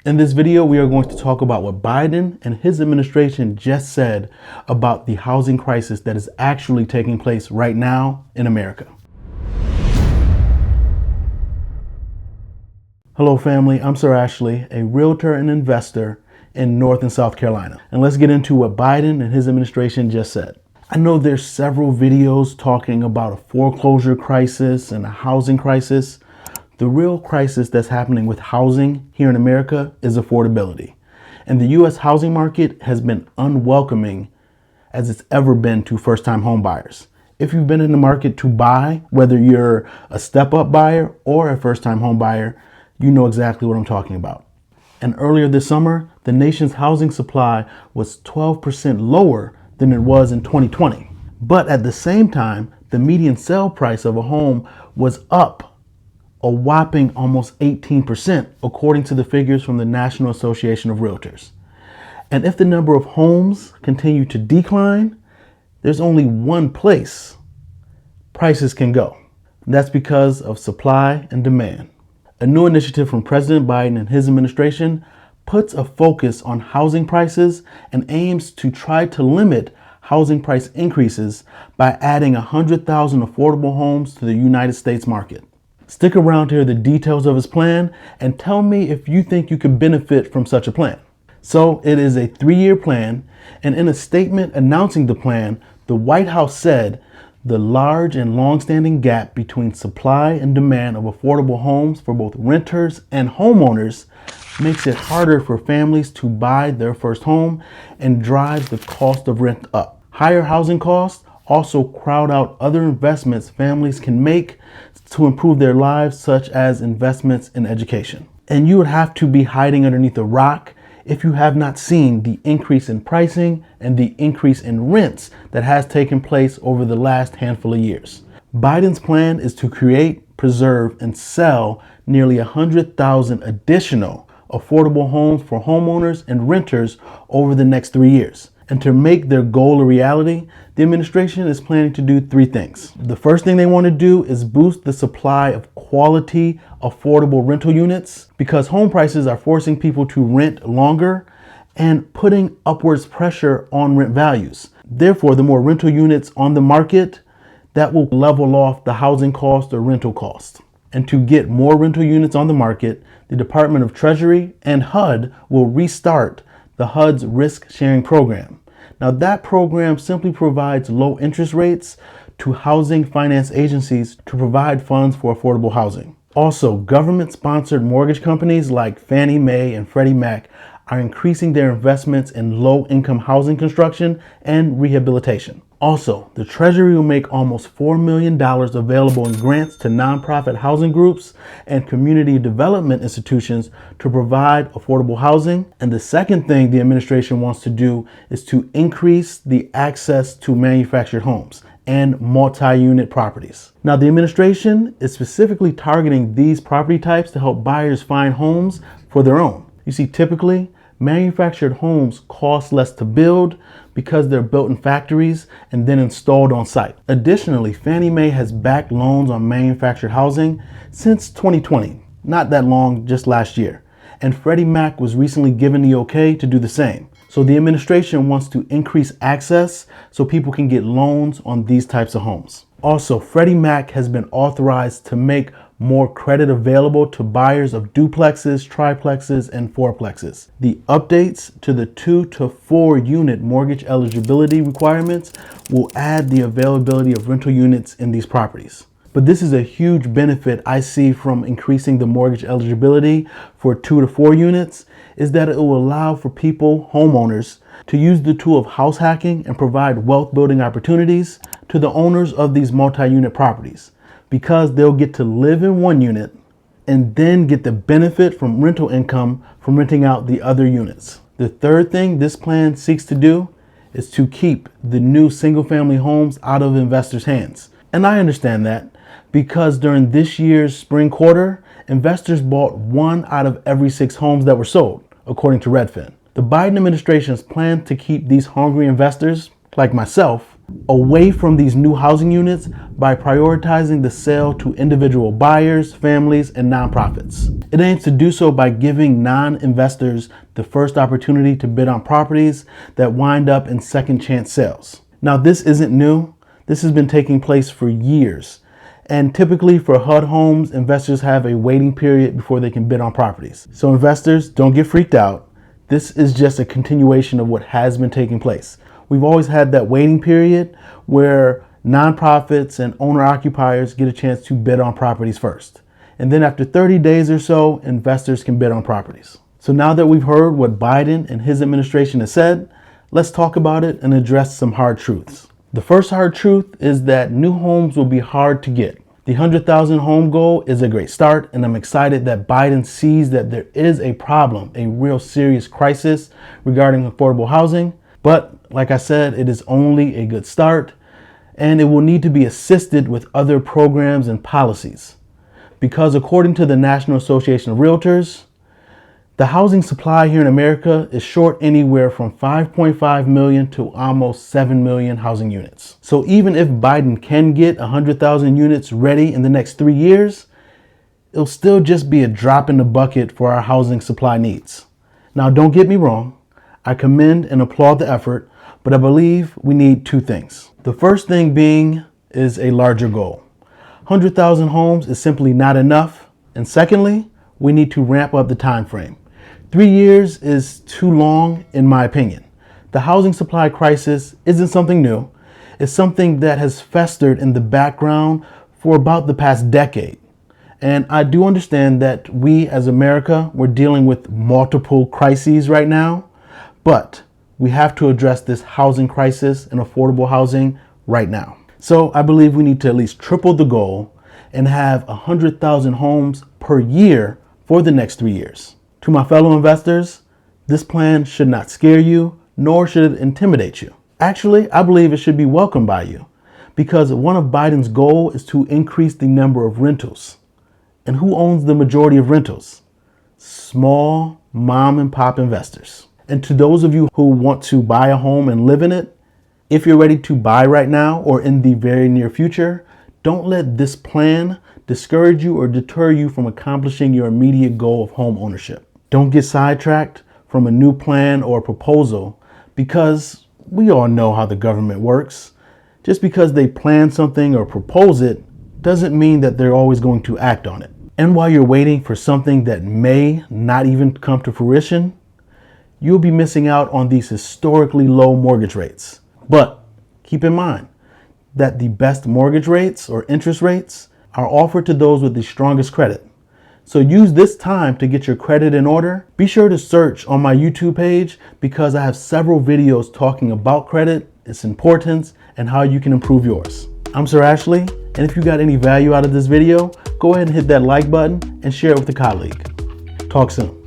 In this video, we are going to talk about what Biden and his administration just said about the housing crisis that is actually taking place right now in America. Hello family, I'm Sir Ashley, a realtor and investor in North and South Carolina. And let's get into what Biden and his administration just said. I know there's several videos talking about a foreclosure crisis and a housing crisis. The real crisis that's happening with housing here in America is affordability. And the U.S. housing market has been unwelcoming as it's ever been to first-time home buyers. If you've been in the market to buy, whether you're a step-up buyer or a first-time home buyer, you know exactly what I'm talking about. And earlier this summer, the nation's housing supply was 12% lower than it was in 2020. But at the same time, the median sale price of a home was up a whopping almost 18%, according to the figures from the National Association of Realtors. And if the number of homes continue to decline, there's only one place prices can go. And that's because of supply and demand. A new initiative from President Biden and his administration puts a focus on housing prices and aims to try to limit housing price increases by adding 100,000 affordable homes to the United States market. Stick around to hear the details of his plan and tell me if you think you could benefit from such a plan. So it is a 3-year plan, and in a statement announcing the plan, the White House said the large and long-standing gap between supply and demand of affordable homes for both renters and homeowners makes it harder for families to buy their first home and drives the cost of rent up. Higher housing costs also crowd out other investments families can make to improve their lives, such as investments in education. And you would have to be hiding underneath a rock if you have not seen the increase in pricing and the increase in rents that has taken place over the last handful of years. Biden's plan is to create, preserve, and sell nearly 100,000 additional affordable homes for homeowners and renters over the next 3 years. And to make their goal a reality, the administration is planning to do 3 things. The first thing they want to do is boost the supply of quality, affordable rental units, because home prices are forcing people to rent longer and putting upwards pressure on rent values. Therefore, the more rental units on the market, that will level off the housing cost or rental cost. And to get more rental units on the market, the Department of Treasury and HUD will restart the HUD's risk sharing program. Now that program simply provides low interest rates to housing finance agencies to provide funds for affordable housing. Also, government-sponsored mortgage companies like Fannie Mae and Freddie Mac are increasing their investments in low-income housing construction and rehabilitation. Also, the Treasury will make almost $4 million available in grants to nonprofit housing groups and community development institutions to provide affordable housing. And the second thing the administration wants to do is to increase the access to manufactured homes and multi-unit properties. Now, the administration is specifically targeting these property types to help buyers find homes for their own. You see, typically, manufactured homes cost less to build because they're built in factories and then installed on site. Additionally, Fannie Mae has backed loans on manufactured housing since 2020, not that long, just last year. And Freddie Mac was recently given the okay to do the same. So the administration wants to increase access so people can get loans on these types of homes. Also, Freddie Mac has been authorized to make more credit available to buyers of duplexes, triplexes, and fourplexes. The updates to the 2 to 4 unit mortgage eligibility requirements will add the availability of rental units in these properties. But this is a huge benefit I see from increasing the mortgage eligibility for 2 to 4 units, is that it will allow for people, homeowners, to use the tool of house hacking and provide wealth building opportunities to the owners of these multi-unit properties, because they'll get to live in one unit and then get the benefit from rental income from renting out the other units. The third thing this plan seeks to do is to keep the new single-family homes out of investors' hands. And I understand that, because during this year's spring quarter, investors bought 1 out of every 6 homes that were sold, according to Redfin. The Biden administration's plan to keep these hungry investors, like myself, away from these new housing units by prioritizing the sale to individual buyers, families, and nonprofits. It aims to do so by giving non-investors the first opportunity to bid on properties that wind up in second chance sales. Now, this isn't new. This has been taking place for years. And typically for HUD homes, investors have a waiting period before they can bid on properties. So investors, don't get freaked out. This is just a continuation of what has been taking place. We've always had that waiting period where nonprofits and owner-occupiers get a chance to bid on properties first. And then after 30 days or so, investors can bid on properties. So now that we've heard what Biden and his administration has said, let's talk about it and address some hard truths. The first hard truth is that new homes will be hard to get. The 100,000 home goal is a great start, and I'm excited that Biden sees that there is a problem, a real serious crisis regarding affordable housing. But like I said, it is only a good start, and it will need to be assisted with other programs and policies. Because according to the National Association of Realtors, the housing supply here in America is short anywhere from 5.5 million to almost 7 million housing units. So even if Biden can get 100,000 units ready in the next 3 years, it'll still just be a drop in the bucket for our housing supply needs. Now, don't get me wrong. I commend and applaud the effort, but I believe we need two things. The first thing being is a larger goal. 100,000 homes is simply not enough. And secondly, we need to ramp up the time frame. 3 years is too long, in my opinion. The housing supply crisis isn't something new. It's something that has festered in the background for about the past decade. And I do understand that we as America, we're dealing with multiple crises right now, but we have to address this housing crisis and affordable housing right now. So I believe we need to at least triple the goal and have 100,000 homes per year for the next 3 years. To my fellow investors, this plan should not scare you, nor should it intimidate you. Actually, I believe it should be welcomed by you because one of Biden's goals is to increase the number of rentals. And who owns the majority of rentals? Small mom and pop investors. And to those of you who want to buy a home and live in it, if you're ready to buy right now or in the very near future, don't let this plan discourage you or deter you from accomplishing your immediate goal of home ownership. Don't get sidetracked from a new plan or proposal because we all know how the government works. Just because they plan something or propose it doesn't mean that they're always going to act on it. And while you're waiting for something that may not even come to fruition, you'll be missing out on these historically low mortgage rates. But keep in mind that the best mortgage rates or interest rates are offered to those with the strongest credit. So use this time to get your credit in order. Be sure to search on my YouTube page because I have several videos talking about credit, its importance, and how you can improve yours. I'm Sir Ashley, and if you got any value out of this video, go ahead and hit that like button and share it with a colleague. Talk soon.